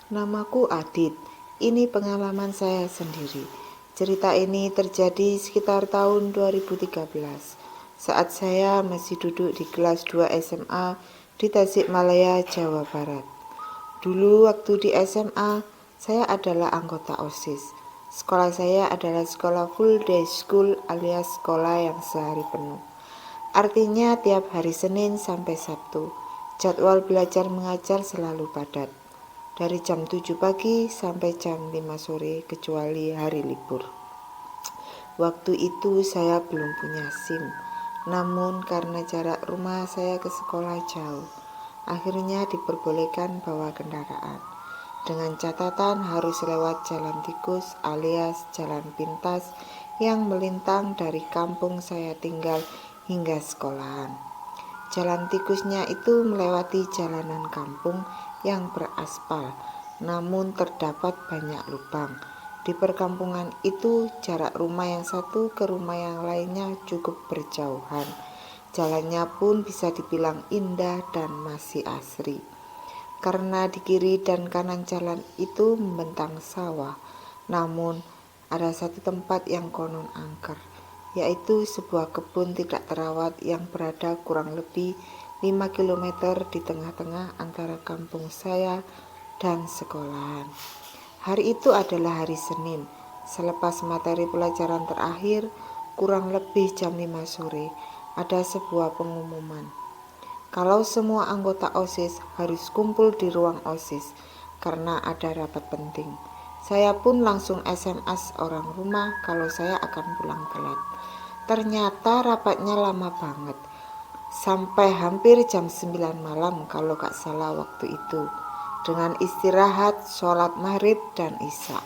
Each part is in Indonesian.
Namaku Adit. Ini pengalaman saya sendiri. Cerita ini terjadi sekitar tahun 2013 saat saya masih duduk di kelas 2 SMA di Tasikmalaya, Jawa Barat. Dulu waktu di SMA, saya adalah anggota OSIS. Sekolah saya adalah sekolah full day school alias sekolah yang sehari penuh. Artinya tiap hari Senin sampai Sabtu, jadwal belajar mengajar selalu padat. Dari jam 7 pagi sampai jam 5 sore kecuali hari libur. Waktu itu saya belum punya SIM, namun karena jarak rumah saya ke sekolah jauh, akhirnya diperbolehkan bawa kendaraan. Dengan catatan harus lewat jalan tikus alias jalan pintas yang melintang dari kampung saya tinggal hingga sekolahan. Jalan tikusnya itu melewati jalanan kampung yang beraspal, namun terdapat banyak lubang. Di perkampungan itu jarak rumah yang satu ke rumah yang lainnya cukup berjauhan. Jalannya pun bisa dibilang indah dan masih asri. Karena di kiri dan kanan jalan itu membentang sawah, namun ada satu tempat yang konon angker, yaitu sebuah kebun tidak terawat yang berada kurang lebih 5 km di tengah-tengah antara kampung saya dan sekolahan. Hari itu adalah hari Senin, selepas materi pelajaran terakhir, kurang lebih jam 5 sore, ada sebuah pengumuman. Kalau semua anggota OSIS harus kumpul di ruang OSIS karena ada rapat penting. Saya pun langsung SMS orang rumah kalau saya akan pulang telat. Ternyata rapatnya lama banget, sampai hampir jam 9 malam kalau gak salah waktu itu, dengan istirahat, sholat maghrib dan isya.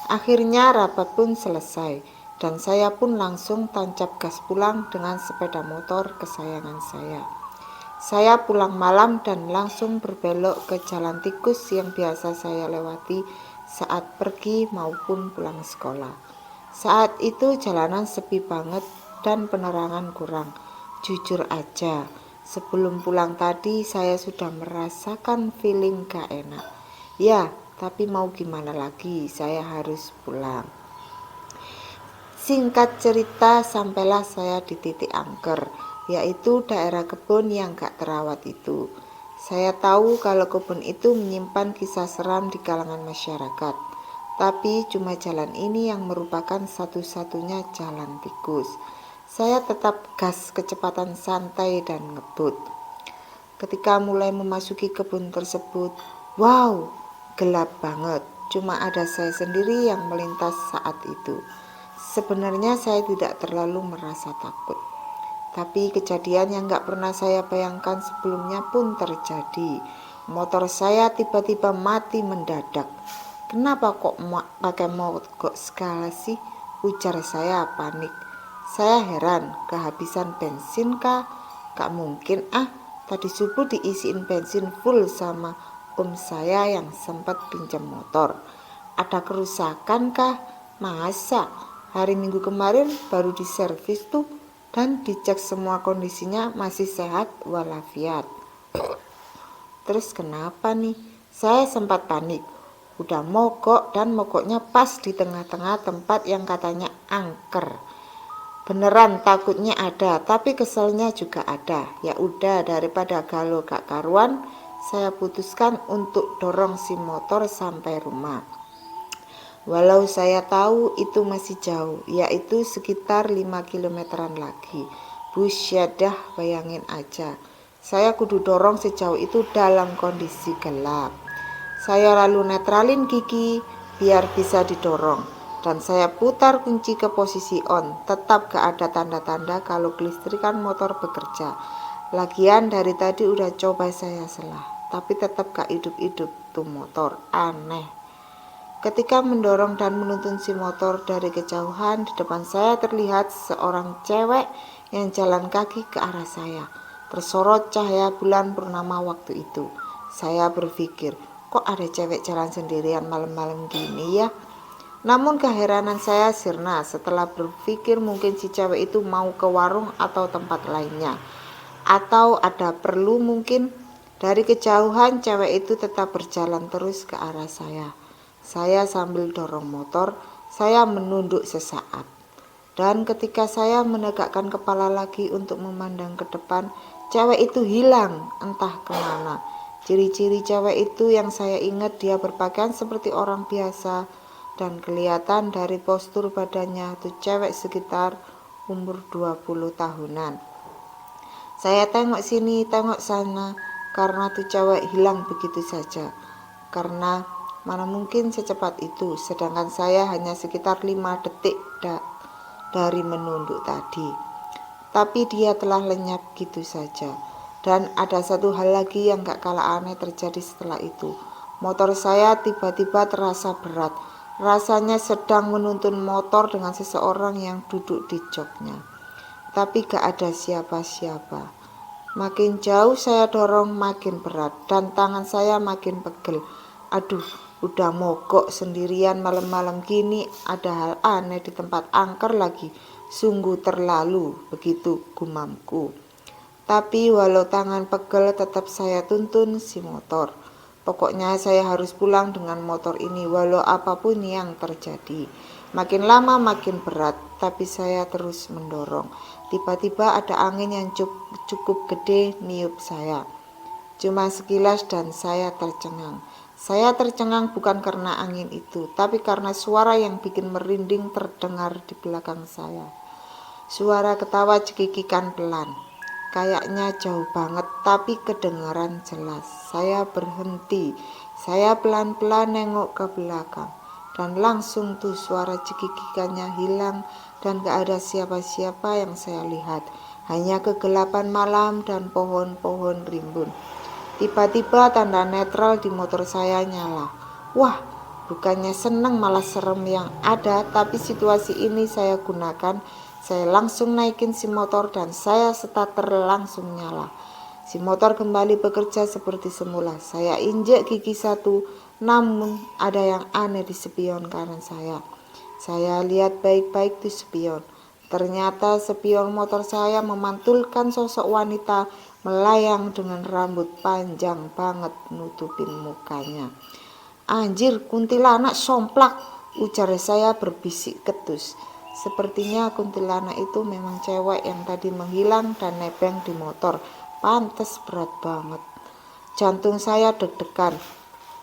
Akhirnya rapat pun selesai dan saya pun langsung tancap gas pulang dengan sepeda motor kesayangan saya. Saya pulang malam dan langsung berbelok ke jalan tikus yang biasa saya lewati saat pergi maupun pulang sekolah. Saat itu jalanan sepi banget dan penerangan kurang. Jujur aja, sebelum pulang tadi saya sudah merasakan feeling gak enak. Ya, tapi mau gimana lagi, saya harus pulang. Singkat cerita, sampailah saya di titik angker, yaitu daerah kebun yang gak terawat itu. Saya tahu kalau kebun itu menyimpan kisah seram di kalangan masyarakat, tapi cuma jalan ini yang merupakan satu-satunya jalan tikus. Saya tetap gas kecepatan santai dan ngebut. Ketika mulai memasuki kebun tersebut, wow, gelap banget. Cuma ada saya sendiri yang melintas saat itu. Sebenarnya saya tidak terlalu merasa takut, tapi kejadian yang gak pernah saya bayangkan sebelumnya pun terjadi. Motor saya tiba-tiba mati mendadak. Kenapa kok pakai mogok segala sih? Ujar saya panik. Saya heran, kehabisan bensin kah? Gak mungkin tadi subuh diisiin bensin full sama om saya yang sempat pinjam motor. Ada kerusakan kah? Masa? Hari Minggu kemarin baru diservis tuh dan dicek semua kondisinya masih sehat walafiat. Terus kenapa nih? Saya sempat panik. Udah mogok dan mogoknya pas di tengah-tengah tempat yang katanya angker. Beneran takutnya ada, tapi keselnya juga ada. Ya udah, daripada galau gak karuan, saya putuskan untuk dorong si motor sampai rumah. Walau saya tahu itu masih jauh, yaitu sekitar 5 kilometeran lagi. Busyadah, bayangin aja. Saya kudu dorong sejauh itu dalam kondisi gelap. Saya lalu netralin gigi biar bisa didorong. Dan saya putar kunci ke posisi on. Tetap gak ada tanda-tanda kalau kelistrikan motor bekerja. Lagian dari tadi udah coba saya selah, tapi tetap gak hidup-hidup tuh motor. Aneh. Ketika mendorong dan menuntun si motor dari kejauhan, di depan saya terlihat seorang cewek yang jalan kaki ke arah saya. Tersorot cahaya bulan purnama waktu itu. Saya berpikir, kok ada cewek jalan sendirian malam-malam gini ya? Namun keheranan saya sirna setelah berpikir mungkin si cewek itu mau ke warung atau tempat lainnya. Atau ada perlu mungkin. Dari kejauhan cewek itu tetap berjalan terus ke arah saya. Saya sambil dorong motor, saya menunduk sesaat. Dan ketika saya menegakkan kepala lagi untuk memandang ke depan, cewek itu hilang entah kemana. Ciri-ciri cewek itu yang saya ingat, dia berpakaian seperti orang biasa dan kelihatan dari postur badannya itu cewek sekitar umur 20 tahunan. Saya tengok sini, tengok sana, karena tuh cewek hilang begitu saja. Karena mana mungkin secepat itu, sedangkan saya hanya sekitar 5 detik dari menunduk tadi. Tapi dia telah lenyap gitu saja. Dan ada satu hal lagi yang gak kalah aneh terjadi setelah itu. Motor saya tiba-tiba terasa berat. Rasanya sedang menuntun motor dengan seseorang yang duduk di joknya. Tapi gak ada siapa-siapa. Makin jauh saya dorong makin berat dan tangan saya makin pegel. Aduh, udah mogok sendirian malam-malam gini, ada hal aneh di tempat angker lagi. Sungguh terlalu, begitu gumamku. Tapi walau tangan pegel tetap saya tuntun si motor. Pokoknya saya harus pulang dengan motor ini walau apapun yang terjadi. Makin lama makin berat, tapi saya terus mendorong. Tiba-tiba ada angin yang cukup gede niup saya. Cuma sekilas dan saya tercengang. Saya tercengang bukan karena angin itu, tapi karena suara yang bikin merinding terdengar di belakang saya. Suara ketawa cekikikan pelan. Kayaknya jauh banget, tapi kedengaran jelas. Saya berhenti. Saya pelan-pelan nengok ke belakang. Dan langsung tuh suara cekikikannya hilang dan gak ada siapa-siapa yang saya lihat. Hanya kegelapan malam dan pohon-pohon rimbun. Tiba-tiba tanda netral di motor saya nyala. Wah, bukannya seneng malah serem yang ada, tapi situasi ini saya gunakan. Saya langsung naikin si motor dan saya starter langsung nyala. Si motor kembali bekerja seperti semula. Saya injek gigi satu, namun ada yang aneh di spion kanan saya. Saya lihat baik-baik di spion. Ternyata spion motor saya memantulkan sosok wanita melayang dengan rambut panjang banget nutupin mukanya. Anjir, kuntilanak somplak, ujar saya berbisik ketus. Sepertinya kuntilanak itu memang cewek yang tadi menghilang dan nebeng di motor. Pantes berat banget. Jantung saya deg-degan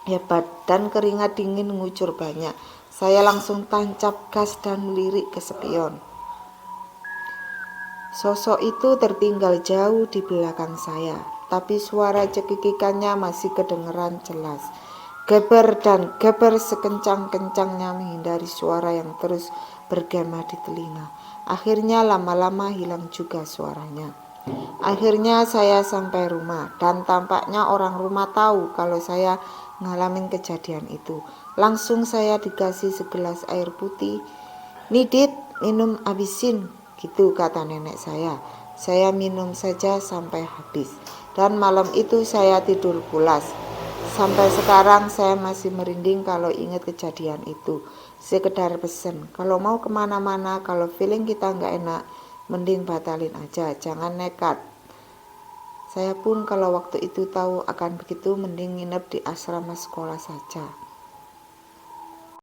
hebat dan keringat dingin ngucur banyak. Saya langsung tancap gas dan melirik ke spion. Sosok itu tertinggal jauh di belakang saya, tapi suara cekikikannya masih kedengeran jelas. Geber dan geber sekencang-kencangnya menghindari suara yang terus bergema di telinga. Akhirnya lama-lama hilang juga suaranya. Akhirnya saya sampai rumah dan tampaknya orang rumah tahu kalau saya ngalamin kejadian itu. Langsung saya dikasih segelas air putih. Nidit, minum abisin, gitu kata nenek saya. Saya minum saja sampai habis. Dan malam itu saya tidur pulas. Sampai sekarang saya masih merinding kalau ingat kejadian itu. Sekedar pesen, kalau mau kemana-mana, kalau feeling kita nggak enak, mending batalin aja, jangan nekat. Saya pun kalau waktu itu tahu akan begitu, mending nginep di asrama sekolah saja.